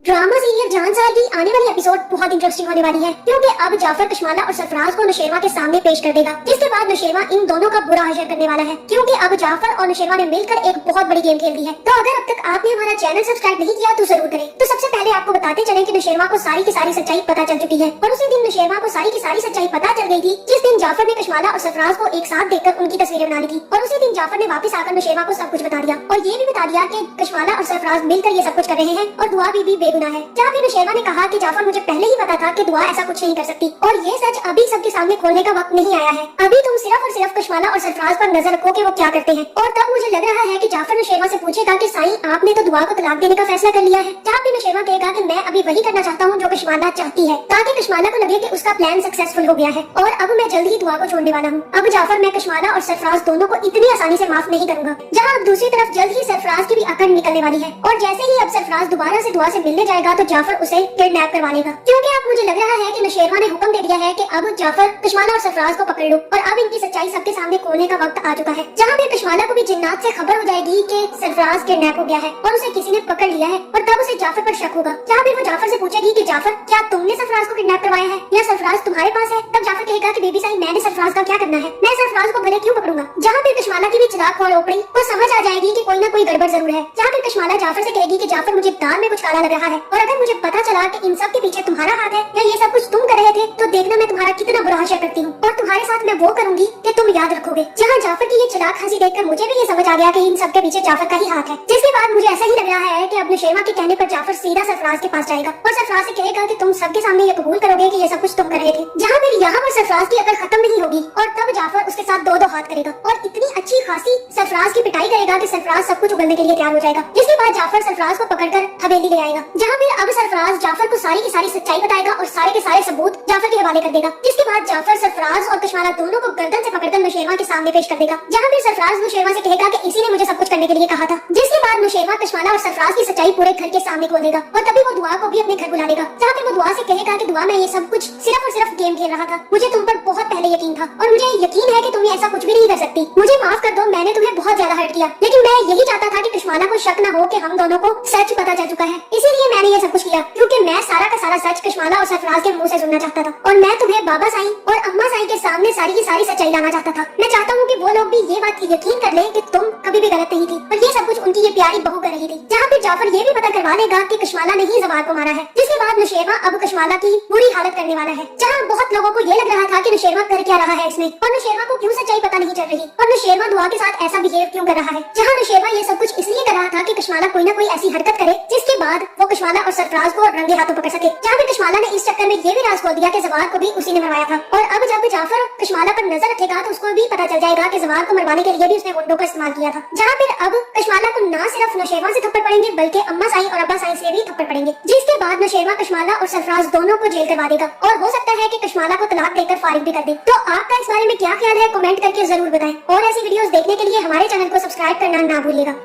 Drama serial Jansar की आने वाली एपिसोड बहुत इंटरेस्टिंग होने वाली है, क्योंकि अब जाफर कशमाला और सरफराज को नौशेरवा के सामने पेश कर देगा, जिसके बाद नौशेरवा इन दोनों का बुरा हाशर करने वाला है, क्योंकि अब जाफर और नौशेरवा ने मिलकर एक बहुत बड़ी गेम खेल दी है। तो अगर अब तक आपने हमारा चैनल सब्सक्राइब नहीं किया तो जरूर करें। तो सबसे पहले आपको बताते चले कि नौशेरवा को सारी की सारी सच्चाई पता चल चुकी है, और उसी दिन नौशेरवा को सारी की सारी सच्चाई पता चल गई थी जिस दिन जाफर ने कशमाला और सरफराज को एक साथ देखकर उनकी तस्वीरें बना ली थी, और उसी दिन जाफर ने वापस आकर नौशेरवा को सब कुछ बता दिया, और ये भी बता दिया कि कशमाला और सरफराज मिलकर ये सब कुछ कर रहे हैं और दुआ भी बेगुनाह है। जहाँ फिर नौशेरवा ने कहा कि जाफर मुझे पहले ही पता था कि दुआ ऐसा कुछ नहीं कर सकती, और ये सच अभी सबके सामने खोलने का वक्त नहीं आया है। अभी तुम सिर्फ और सिर्फ कशमाला और सरफराज पर नजर रखो कि वो क्या करते हैं, और तब मुझे लग रहा है कि जाफर नौशेरवा से पूछेगा कि साईं आपने तो दुआ को तलाक देने का फैसला कर लिया है। जहाँ फिर नौशेरवा कहेगा कि मैं अभी वही करना चाहता हूँ जो कशमाला चाहती है, ताकि कशमाला को लगे कि उसका प्लान सक्सेसफुल हो गया है और अब मैं जल्द ही दुआ को छोड़ने वाला हूँ। अब जाफर मैं कशमाला और सरफराज दोनों को इतनी आसानी से माफ नहीं करूंगा। जहाँ अब दूसरी तरफ जल्द ही सरफराज की भी अकड़ निकलने वाली है, और जैसे ही अब सरफराज दोबारा से दुआ से मिलने जाएगा तो जाफर उसे किडनैप करवा लेगा, क्योंकि अब मुझे लग रहा है कि नौशेरवा ने हुक्म दे दिया है कि अब जाफर कशमाला और सरफराज को पकड़ लो, और अब इनकी सच्चाई सबके सामने खोलने का वक्त आ चुका है। जहाँ फिर कशमाला को भी जिन्नात से खबर हो जाएगी कि सरफराज किडनैप हो गया है और उसे किसी ने पकड़ लिया है, और तब उसे जाफर पर शक होगा। जहाँ फिर वो जाफर से पूछेगी कि जाफर क्या तुमने सरफराज को किडनैप करवाया है या सरफराज तुम्हारे पास है? तब जाफर कहेगा कि बेबी साईं मैंने सरफराज का क्या करना है, मैं सरफराज को भले क्यों पकड़ूंगा। जहाँ फिर कशमाला की भी चिराग खोल ओपड़ी को समझ आ जाएगी कि कोई ना कोई गड़बड़ जरूर है। जहाँ फिर कशमाला जाफर से कहेगी कि जाफर मुझे दाल में कुछ काला लग रहा है, और अगर मुझे पता चला कि इन सब के पीछे तुम्हारा हाथ है या ये सब कुछ तुम कर रहे थे तो देखना मैं तुम्हारा कितना बुरा हाशर करती हूँ, और तुम्हारे साथ मैं वो करूंगी कि तुम याद रखोगे। जहाँ जाफर की ये चिराग हंसी देखकर मुझे भी ये समझ आ गया कि इन सब के पीछे जाफर का ही हाथ है, जिसके बाद मुझे ऐसा ही लग रहा है कि अब नौशेरवा के कहने पर जाफर सीधा सरफराज के पास जाएगा और सरफराज से कहेगा कि तुम सबके सामने ये कबूल करोगे कि ये सब कुछ तुम कर रहे थे। जहाँ फिर यहाँ पर सरफराज की अकड़ खत्म नहीं होगी, और तब जाफर उसके साथ दो दो हाथ करेगा और इतनी अच्छी खासी सरफराज की पिटाई करेगा कि सरफराज सब कुछ उगलने के लिए तैयार हो जाएगा। जिसके बाद जाफर सरफराज को पकड़कर हवेली ले आएगा, जहाँ फिर अब सरफराज जाफर को सारी की सारी सच्चाई बताएगा और सारे के सारे सबूत जाफर के हवाले कर देगा। जिसके बाद जाफर सरफराज और कशमाला दोनों को गर्दन से पकड़कर नौशेरवा के सामने पेश कर देगा, जहाँ फिर सरफराज नौशेरवा से कहेगा कि इसी ने मुझे सब कुछ करने के लिए कहा था। जिसके बाद नौशेरवा कशमाला और सरफराज की सच्चाई पूरे घर के सामने खोल देगा, और तभी वो दुआ को भी अपने घर बुला लेगा। जहाँ फिर वो दुआ से कहेगा कि दुआ मैं ये सब कुछ सिर्फ और सिर्फ गेम खेल रहा था, मुझे तुम पर बहुत पहले यकीन था और मुझे यकीन है कि तुम ऐसा कुछ भी नहीं कर सकती, मुझे माफ कर दो, मैंने तुम्हें बहुत ज्यादा हर्ट किया, लेकिन मैं यही चाहता था कि कशमाला को शक न हो कि हम दोनों को सच पता चल चुका है, इसीलिए मैंने ये सब कुछ किया, क्योंकि मैं सारा का सारा सच कशमाला और सरफराज के मुंह से सुनना चाहता था, और मैं तुम्हें बाबा साईं और अम्मा साईं के सामने सारी की सारी सच्चाई लाना चाहता था। मैं चाहता हूँ कि वो लोग भी ये बात यकीन कर ले कि तुम कभी भी गलत नहीं थी, और ये सब कुछ उनकी ये प्यारी बहू कर रही थी। जहाँ फिर जाफर ये भी पता करवा लेगा कि कशमाला ने ही जवार को मारा है, जिसके बाद नौशेरवा अब कशमाला की बुरी हालत करने वाला है। जहाँ बहुत लोगों को ये लग रहा था कि नौशेरवा कर क्या रहा है इसमें, और नौशेरवा को क्यों सच्चाई पता नहीं चल रही, और नौशेरवा दुआ के साथ ऐसा बिहेव क्यों कर रहा है। जहाँ नौशेरवा ये सब कुछ इसलिए कर रहा था कि कशमाला कोई ना कोई ऐसी हरकत करे जिसके बाद वो कशमाला और सरफराज को रंगे हाथों पकड़ सके। जहाँ फिर कशमाला ने इस चक्कर में ये भी राज खोल दिया कि जवार को भी उसी ने मरवाया था, और अब जब जाफर कशमाला पर नजर रखेगा तो उसको भी पता चल जाएगा कि जवार को मरवाने के लिए भी उसने गुंडों का इस्तेमाल किया था। जहाँ फिर अब कशमाला को न सिर्फ नौशेरवा से थप्पड़ पड़ेंगे बल्कि अम्मा साईं और अब्बा साईं से भी थप्पड़ पड़ेंगे, जिसके बाद नौशेरवा कशमाला और सरफराज दोनों को जेल करवा देगा, और हो सकता है कि कशमाला को तलाक देकर फारिग भी कर दे। तो आपका इस बारे में क्या ख्याल है, कमेंट करके जरूर बताएं, और ऐसी वीडियोस देखने के लिए हमारे चैनल को सब्सक्राइब करना ना भूलिएगा।